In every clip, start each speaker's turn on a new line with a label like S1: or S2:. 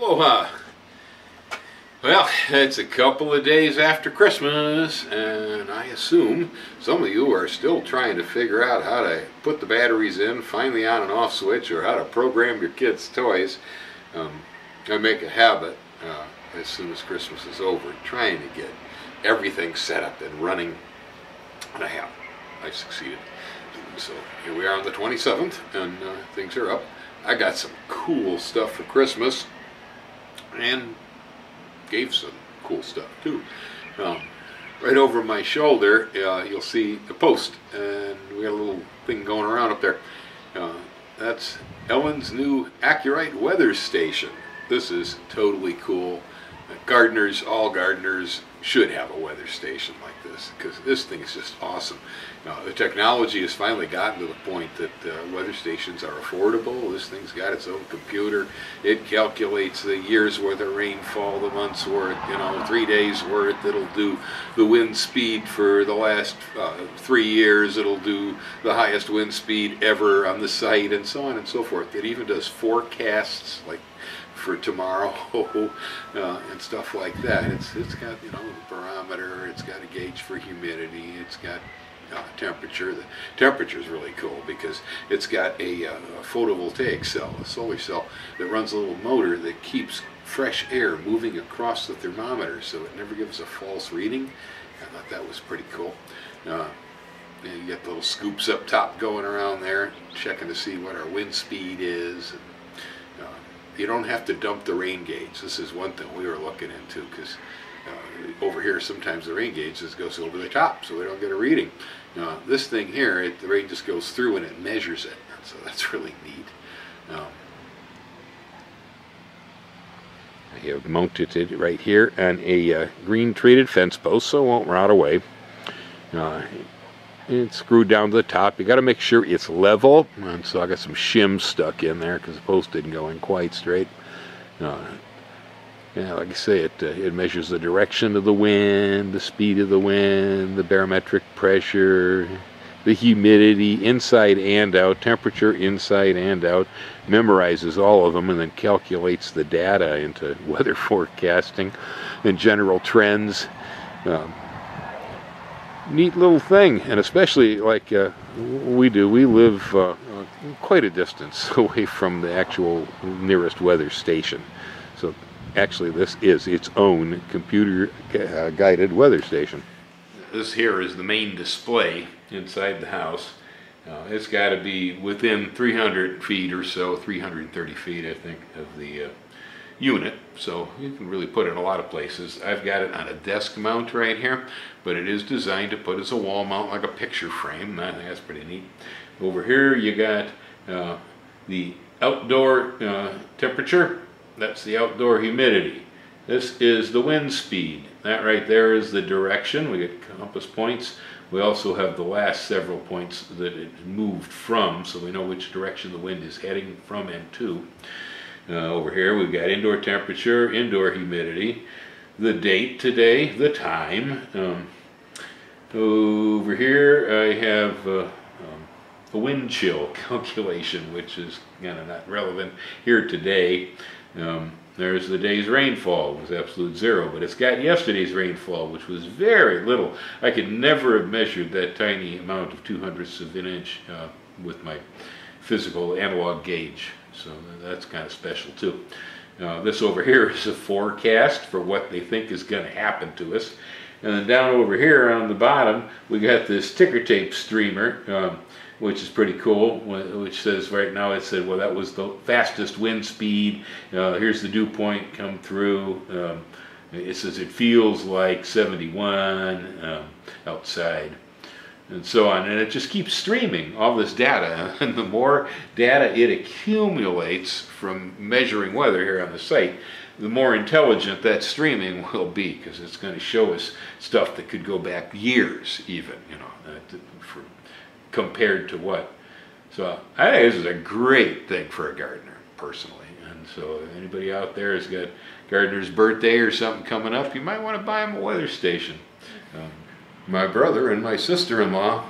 S1: Aloha! Well, it's a couple of days after Christmas, and I assume some of you are still trying to figure out how to put the batteries in, find the on and off switch, or how to program your kids' toys. I make a habit, as soon as Christmas is over, trying to get everything set up and running, and I have. I've succeeded. So here we are on the 27th, and things are up. I got some cool stuff for Christmas, and gave some cool stuff too. Right over my shoulder, you'll see a post, and we got a little thing going around up there. That's Ellen's new Acu-rite weather station. This is totally cool. Gardeners, all gardeners, should have a weather station like this, because this thing is just awesome. The technology has finally gotten to the point that weather stations are affordable. This thing's got its own computer. It calculates the year's worth of rainfall, the month's worth, 3 days worth. It'll do the wind speed for the last 3 years. It'll do the highest wind speed ever on the site, and so on and so forth. It even does forecasts, like for tomorrow and stuff like that. It's got a barometer. It's got a gauge for humidity. It's got temperature. The temperature is really cool because it's got a photovoltaic cell, a solar cell that runs a little motor that keeps fresh air moving across the thermometer, so it never gives a false reading. I thought that was pretty cool. And you get the little scoops up top going around there, checking to see what our wind speed is. And, you don't have to dump the rain gauge. This is one thing we were looking into, because over here sometimes the rain gauge just goes over the top, so we don't get a reading. This thing here, the rain just goes through and it measures it, so that's really neat. I have mounted it right here on a green treated fence post so it won't rot away. It's screwed down to the top. You got to make sure it's level, and so I got some shims stuck in there because the post didn't go in quite straight. Yeah, like I say, it measures the direction of the wind, the speed of the wind, the barometric pressure, the humidity inside and out, temperature inside and out, memorizes all of them, and then calculates the data into weather forecasting and general trends. Neat little thing, and especially like we do, we live quite a distance away from the actual nearest weather station. So actually this is its own computer guided weather station. This here is the main display inside the house. It's got to be within 300 feet or so, 330 feet I think, of the unit, so you can really put it in a lot of places. I've got it on a desk mount right here, but it is designed to put as a wall mount, like a picture frame. I think that's pretty neat. Over here you got the outdoor temperature. That's the outdoor humidity. This is the wind speed. That right there is the direction. We get compass points. We also have the last several points that it moved from, so we know which direction the wind is heading from and to. Over here we've got indoor temperature, indoor humidity, the date today, the time. Over here I have a wind chill calculation, which is kind of not relevant here today. There's the day's rainfall, it was absolute zero, but it's got yesterday's rainfall, which was very little. I could never have measured that tiny amount of 2/100ths of an inch with my physical analog gauge. So that's kind of special too. This over here is a forecast for what they think is going to happen to us. And then down over here on the bottom, we got this ticker tape streamer, which is pretty cool, which says right now, it said, well, that was the fastest wind speed. Here's the dew point come through. It says it feels like 71 outside, and so on, and it just keeps streaming all this data, and the more data it accumulates from measuring weather here on the site, the more intelligent that streaming will be, because it's going to show us stuff that could go back years even, compared to what. So I think this is a great thing for a gardener, personally. And so if anybody out there has got gardener's birthday or something coming up, you might want to buy them a weather station. My brother and my sister-in-law,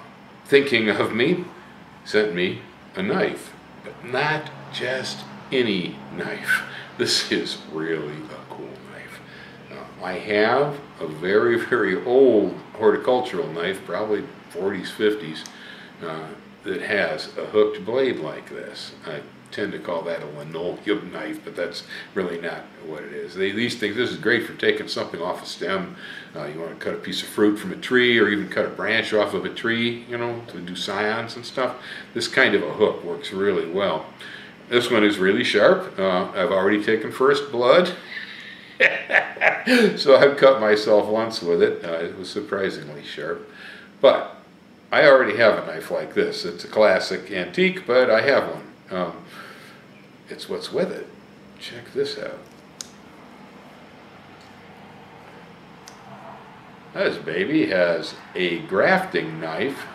S1: thinking of me, sent me a knife, but not just any knife. This is really a cool knife. I have a very, very old horticultural knife, probably 40s, 50s, that has a hooked blade like this. I tend to call that a linoleum knife, but that's really not what it is. These things, this is great for taking something off a stem. You want to cut a piece of fruit from a tree, or even cut a branch off of a tree, you know, to do scions and stuff. This kind of a hook works really well. This one is really sharp. I've already taken first blood. So I've cut myself once with it. It was surprisingly sharp. But I already have a knife like this. It's a classic antique, but I have one. It's what's with it. Check this out. This baby has a grafting knife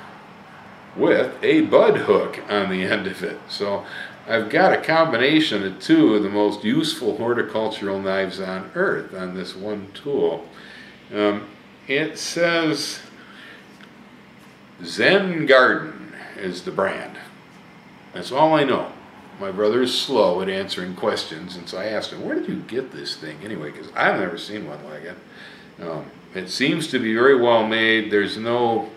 S1: with a bud hook on the end of it. So I've got a combination of two of the most useful horticultural knives on earth on this one tool. It says Zen Garden is the brand. That's all I know. My brother is slow at answering questions, and so I asked him, where did you get this thing anyway? Because I've never seen one like it. It seems to be very well made. There's no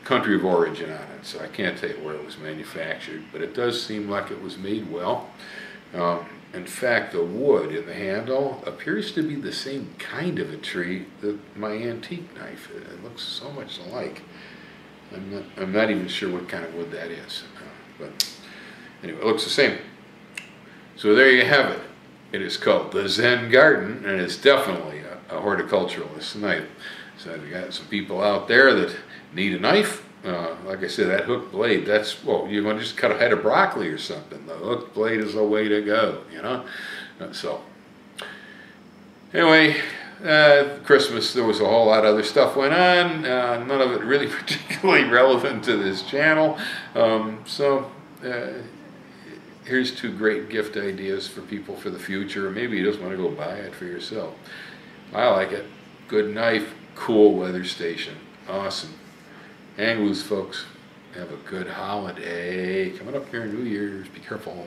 S1: country of origin on it, so I can't tell you where it was manufactured, but it does seem like it was made well. In fact, the wood in the handle appears to be the same kind of a tree that my antique knife is. It looks so much alike. I'm not even sure what kind of wood that is, but anyway, it looks the same. So there you have it. It is called the Zen Garden, and it's definitely a horticulturalist knife. So I've got some people out there that need a knife. Like I said, that hooked blade, that's, well, you're going to just cut a head of broccoli or something. The hooked blade is the way to go, you know? So, anyway, Christmas, there was a whole lot of other stuff went on. None of it really particularly relevant to this channel. Here's two great gift ideas for people for the future. Maybe you just want to go buy it for yourself. I like it. Good knife, cool weather station. Awesome. Hang loose, folks. Have a good holiday. Coming up here, New Year's. Be careful.